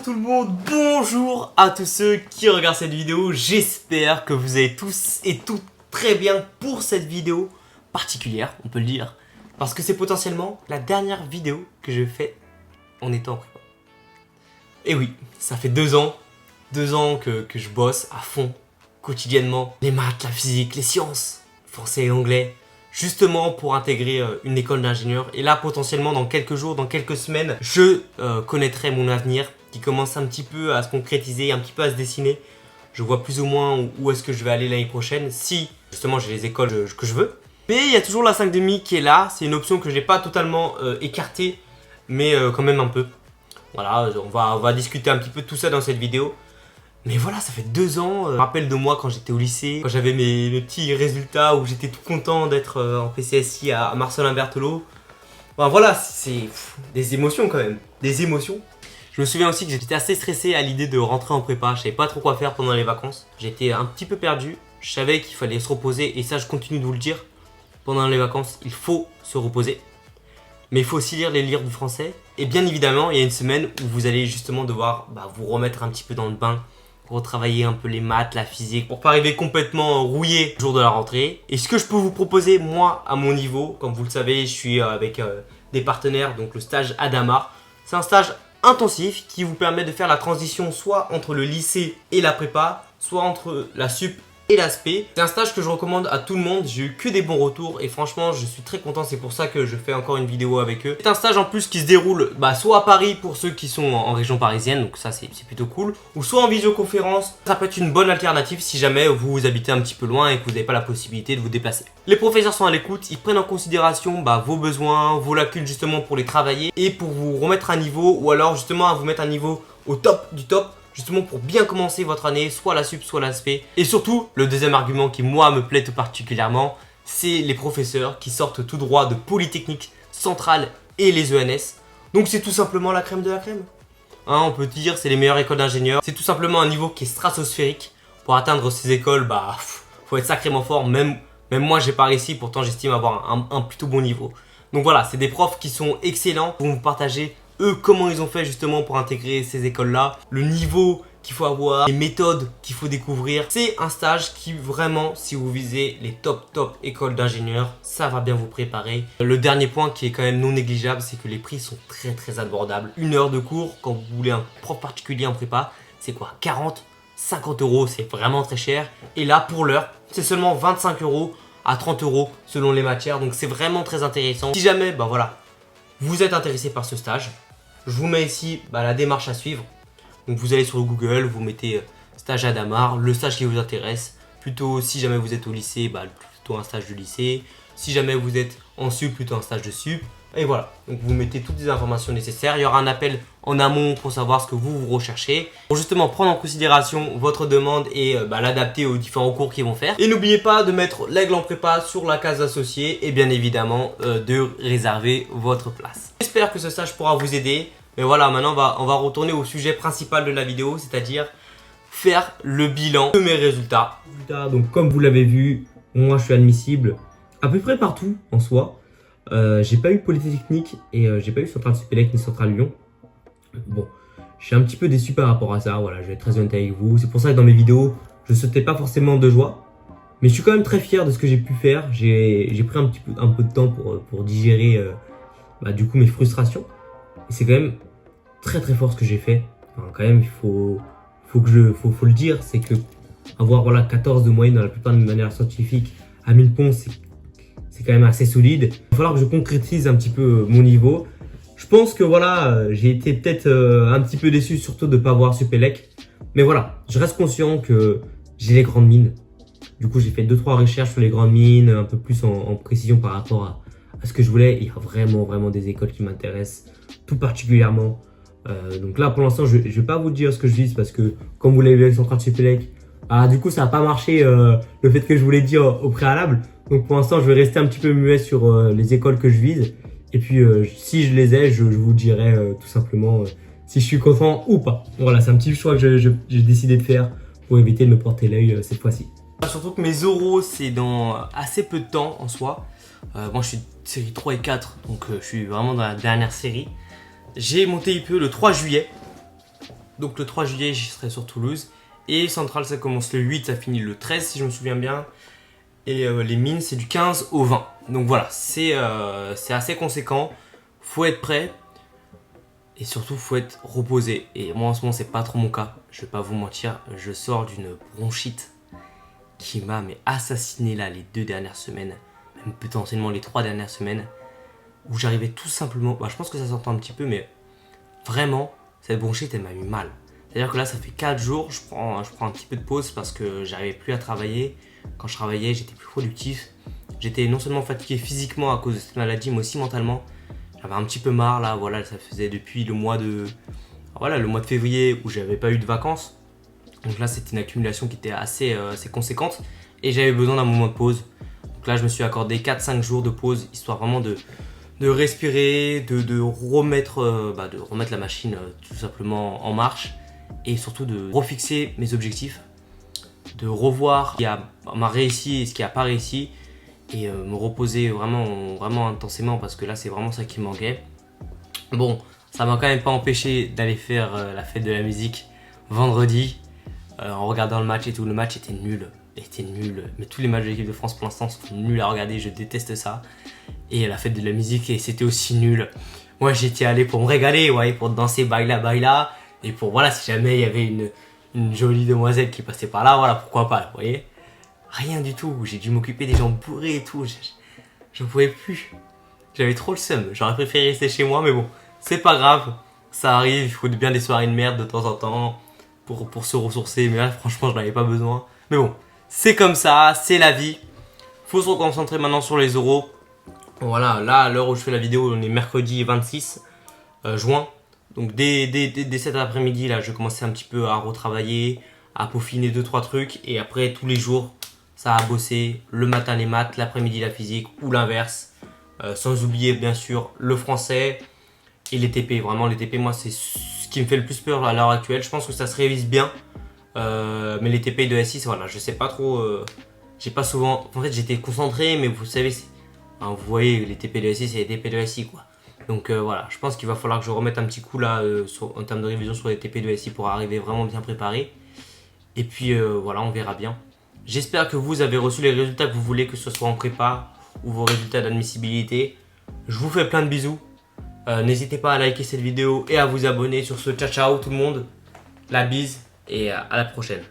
Bonjour tout le monde, bonjour à tous ceux qui regardent cette vidéo. J'espère que vous allez tous et toutes très bien pour cette vidéo particulière, on peut le dire. Parce que c'est potentiellement la dernière vidéo que je fais en étant en prépa. Et oui, ça fait 2 ans que je bosse à fond, quotidiennement. Les maths, la physique, les sciences, français et anglais. Justement pour intégrer une école d'ingénieur. Et là potentiellement dans quelques jours, dans quelques semaines, je connaîtrai mon avenir qui commence un petit peu à se concrétiser, un petit peu à se dessiner. Je vois plus ou moins où est-ce que je vais aller l'année prochaine, si justement j'ai les écoles que je veux. Mais il y a toujours la 5,5 qui est là, c'est une option que j'ai pas totalement écartée, mais quand même un peu. Voilà, on va discuter un petit peu de tout ça dans cette vidéo. Mais voilà, ça fait 2 ans, je me rappelle de moi quand j'étais au lycée, quand j'avais mes petits résultats où j'étais tout content d'être en PCSI à Marcelin-Berthelot. Enfin, voilà, c'est des émotions quand même, des émotions. Je me souviens aussi que j'étais assez stressé à l'idée de rentrer en prépa, je savais pas trop quoi faire pendant les vacances. J'étais un petit peu perdu, je savais qu'il fallait se reposer et ça je continue de vous le dire. Pendant les vacances, il faut se reposer. Mais il faut aussi lire les livres du français. Et bien évidemment, il y a une semaine où vous allez justement devoir vous remettre un petit peu dans le bain. Retravailler un peu les maths, la physique, pour pas arriver complètement rouillé le jour de la rentrée. Et ce que je peux vous proposer, moi, à mon niveau, comme vous le savez, je suis avec des partenaires, donc le stage Adamar. C'est un stage intensif qui vous permet de faire la transition soit entre le lycée et la prépa, soit entre la sup et l'aspect. C'est un stage que je recommande à tout le monde, j'ai eu que des bons retours et franchement je suis très content, c'est pour ça que je fais encore une vidéo avec eux. C'est un stage en plus qui se déroule soit à Paris pour ceux qui sont en région parisienne, donc ça c'est plutôt cool, ou soit en visioconférence. Ça peut être une bonne alternative si jamais vous habitez un petit peu loin et que vous n'avez pas la possibilité de vous déplacer. Les professeurs sont à l'écoute, ils prennent en considération vos besoins, vos lacunes justement pour les travailler et pour vous remettre à niveau, ou alors justement à vous mettre à niveau au top du top, justement pour bien commencer votre année, soit la sup, soit l'aspect. Et surtout, le deuxième argument qui moi me plaît tout particulièrement, c'est les professeurs qui sortent tout droit de Polytechnique Centrale et les ENS. Donc c'est tout simplement la crème de la crème. On peut dire c'est les meilleures écoles d'ingénieurs. C'est tout simplement un niveau qui est stratosphérique. Pour atteindre ces écoles, faut être sacrément fort. Même moi j'ai pas réussi, pourtant j'estime avoir un plutôt bon niveau. Donc voilà, c'est des profs qui sont excellents pour vous partager eux, comment ils ont fait justement pour intégrer ces écoles-là, le niveau qu'il faut avoir, les méthodes qu'il faut découvrir. C'est un stage qui vraiment, si vous visez les top écoles d'ingénieurs, ça va bien vous préparer. Le dernier point qui est quand même non négligeable, c'est que les prix sont très abordables. 1 heure de cours, quand vous voulez un prof particulier en prépa, c'est quoi, 40, 50 euros, c'est vraiment très cher. Et là, pour l'heure, c'est seulement 25 euros à 30 euros selon les matières. Donc c'est vraiment très intéressant. Si jamais, voilà, vous êtes intéressé par ce stage, je vous mets ici la démarche à suivre. Donc vous allez sur le Google, vous mettez stage Adamar, le stage qui vous intéresse. Plutôt si jamais vous êtes au lycée, plutôt un stage de lycée. Si jamais vous êtes en sup, plutôt un stage de sup. Et voilà, donc vous mettez toutes les informations nécessaires. Il y aura un appel en amont pour savoir ce que vous recherchez. Pour justement prendre en considération votre demande et l'adapter aux différents cours qu'ils vont faire. Et n'oubliez pas de mettre l'aigle en prépa sur la case associée et bien évidemment de réserver votre place. J'espère que ce stage pourra vous aider. Mais voilà, maintenant on va retourner au sujet principal de la vidéo, c'est-à-dire faire le bilan de mes résultats. Donc comme vous l'avez vu, moi je suis admissible à peu près partout en soi. J'ai pas eu Polytechnique et j'ai pas eu Centrale Supélec ni Centrale Lyon. Bon, je suis un petit peu déçu par rapport à ça, voilà, je vais être très honnête avec vous. C'est pour ça que dans mes vidéos, je sautais pas forcément de joie. Mais je suis quand même très fier de ce que j'ai pu faire. J'ai pris un peu de temps pour digérer du coup mes frustrations. Et c'est quand même très fort ce que j'ai fait. Enfin, quand même, il faut le dire, c'est que avoir 14 de moyenne dans la plupart de mes manières scientifiques à 1000 ponts, c'est quand même assez solide. Il va falloir que je concrétise un petit peu mon niveau. Je pense que j'ai été peut-être un petit peu déçu surtout de ne pas avoir Supélec. Mais voilà, je reste conscient que j'ai les grandes mines. Du coup, j'ai fait 2-3 recherches sur les grandes mines, un peu plus en précision par rapport à ce que je voulais. Il y a vraiment des écoles qui m'intéressent tout particulièrement. Donc là, pour l'instant, je vais pas vous dire ce que je vise parce que, comme vous l'avez vu avec Centrale Supélec, du coup, ça n'a pas marché le fait que je voulais dire au préalable. Donc pour l'instant, je vais rester un petit peu muet sur les écoles que je vise. Et puis, si je les ai, je vous dirai tout simplement si je suis content ou pas. Voilà, c'est un petit choix que j'ai décidé de faire pour éviter de me porter l'œil cette fois-ci. Surtout que mes oraux, c'est dans assez peu de temps en soi. Moi, je suis série 3 et 4, donc je suis vraiment dans la dernière série. J'ai mon TIPE le 3 juillet. Donc le 3 juillet, j'y serai sur Toulouse. Et Central, ça commence le 8, ça finit le 13 si je me souviens bien. Et les mines, c'est du 15 au 20. Donc voilà, c'est assez conséquent. Faut être prêt. Et surtout, faut être reposé. Et moi, en ce moment, c'est pas trop mon cas. Je vais pas vous mentir, je sors d'une bronchite qui m'a assassiné là les 2 dernières semaines. Même potentiellement les 3 dernières semaines. Où j'arrivais tout simplement... je pense que ça s'entend un petit peu, mais vraiment, cette bronchite, elle m'a mis mal. C'est-à-dire que là, ça fait 4 jours, je prends un petit peu de pause parce que j'arrivais plus à travailler. Quand je travaillais, j'étais plus productif. J'étais non seulement fatigué physiquement à cause de cette maladie, mais aussi mentalement. J'avais un petit peu marre là, voilà, ça faisait depuis le mois de février où j'avais pas eu de vacances. Donc là, c'était une accumulation qui était assez conséquente et j'avais besoin d'un moment de pause. Donc là, je me suis accordé 4-5 jours de pause, histoire vraiment de respirer, de remettre la machine tout simplement en marche et surtout de refixer mes objectifs, de revoir ce qui m'a réussi et ce qui n'a pas réussi et me reposer vraiment intensément parce que là, c'est vraiment ça qui me manquait. Bon, ça m'a quand même pas empêché d'aller faire la fête de la musique vendredi en regardant le match et tout. Le match était nul. Mais tous les matchs de l'équipe de France pour l'instant sont nuls à regarder, je déteste ça. Et la fête de la musique, c'était aussi nul. Moi, j'étais allé pour me régaler, ouais, pour danser baila baila. Et pour, voilà, si jamais il y avait une jolie demoiselle qui passait par là, voilà, pourquoi pas, vous voyez. Rien du tout, j'ai dû m'occuper des gens bourrés et tout. Je pouvais plus. J'avais trop le seum, j'aurais préféré rester chez moi, mais bon, c'est pas grave. Ça arrive, il faut bien des soirées de merde de temps en temps pour se ressourcer. Mais là, franchement, je n'en avais pas besoin. Mais bon, c'est comme ça, c'est la vie. Faut se reconcentrer maintenant sur les euros. Voilà, là, à l'heure où je fais la vidéo, on est mercredi 26 juin. Donc dès cet après-midi, là, je commençais un petit peu à retravailler, à peaufiner 2-3 trucs. Et après, tous les jours, ça a bossé. Le matin, les maths, l'après-midi, la physique ou l'inverse. Sans oublier, bien sûr, le français et les TP. Vraiment, les TP, moi, c'est ce qui me fait le plus peur à l'heure actuelle. Je pense que ça se révise bien. Mais les TP de S6, voilà, je sais pas trop. J'ai pas souvent. En fait, j'étais concentré, mais vous savez, vous voyez, les TP de S6, c'est les TP de SI, quoi. Donc voilà, je pense qu'il va falloir que je remette un petit coup là en termes de révision sur les TP de SI pour arriver vraiment bien préparé. Et puis voilà, on verra bien. J'espère que vous avez reçu les résultats que vous voulez, que ce soit en prépa ou vos résultats d'admissibilité. Je vous fais plein de bisous. N'hésitez pas à liker cette vidéo et à vous abonner. Sur ce, ciao ciao tout le monde. La bise et à la prochaine.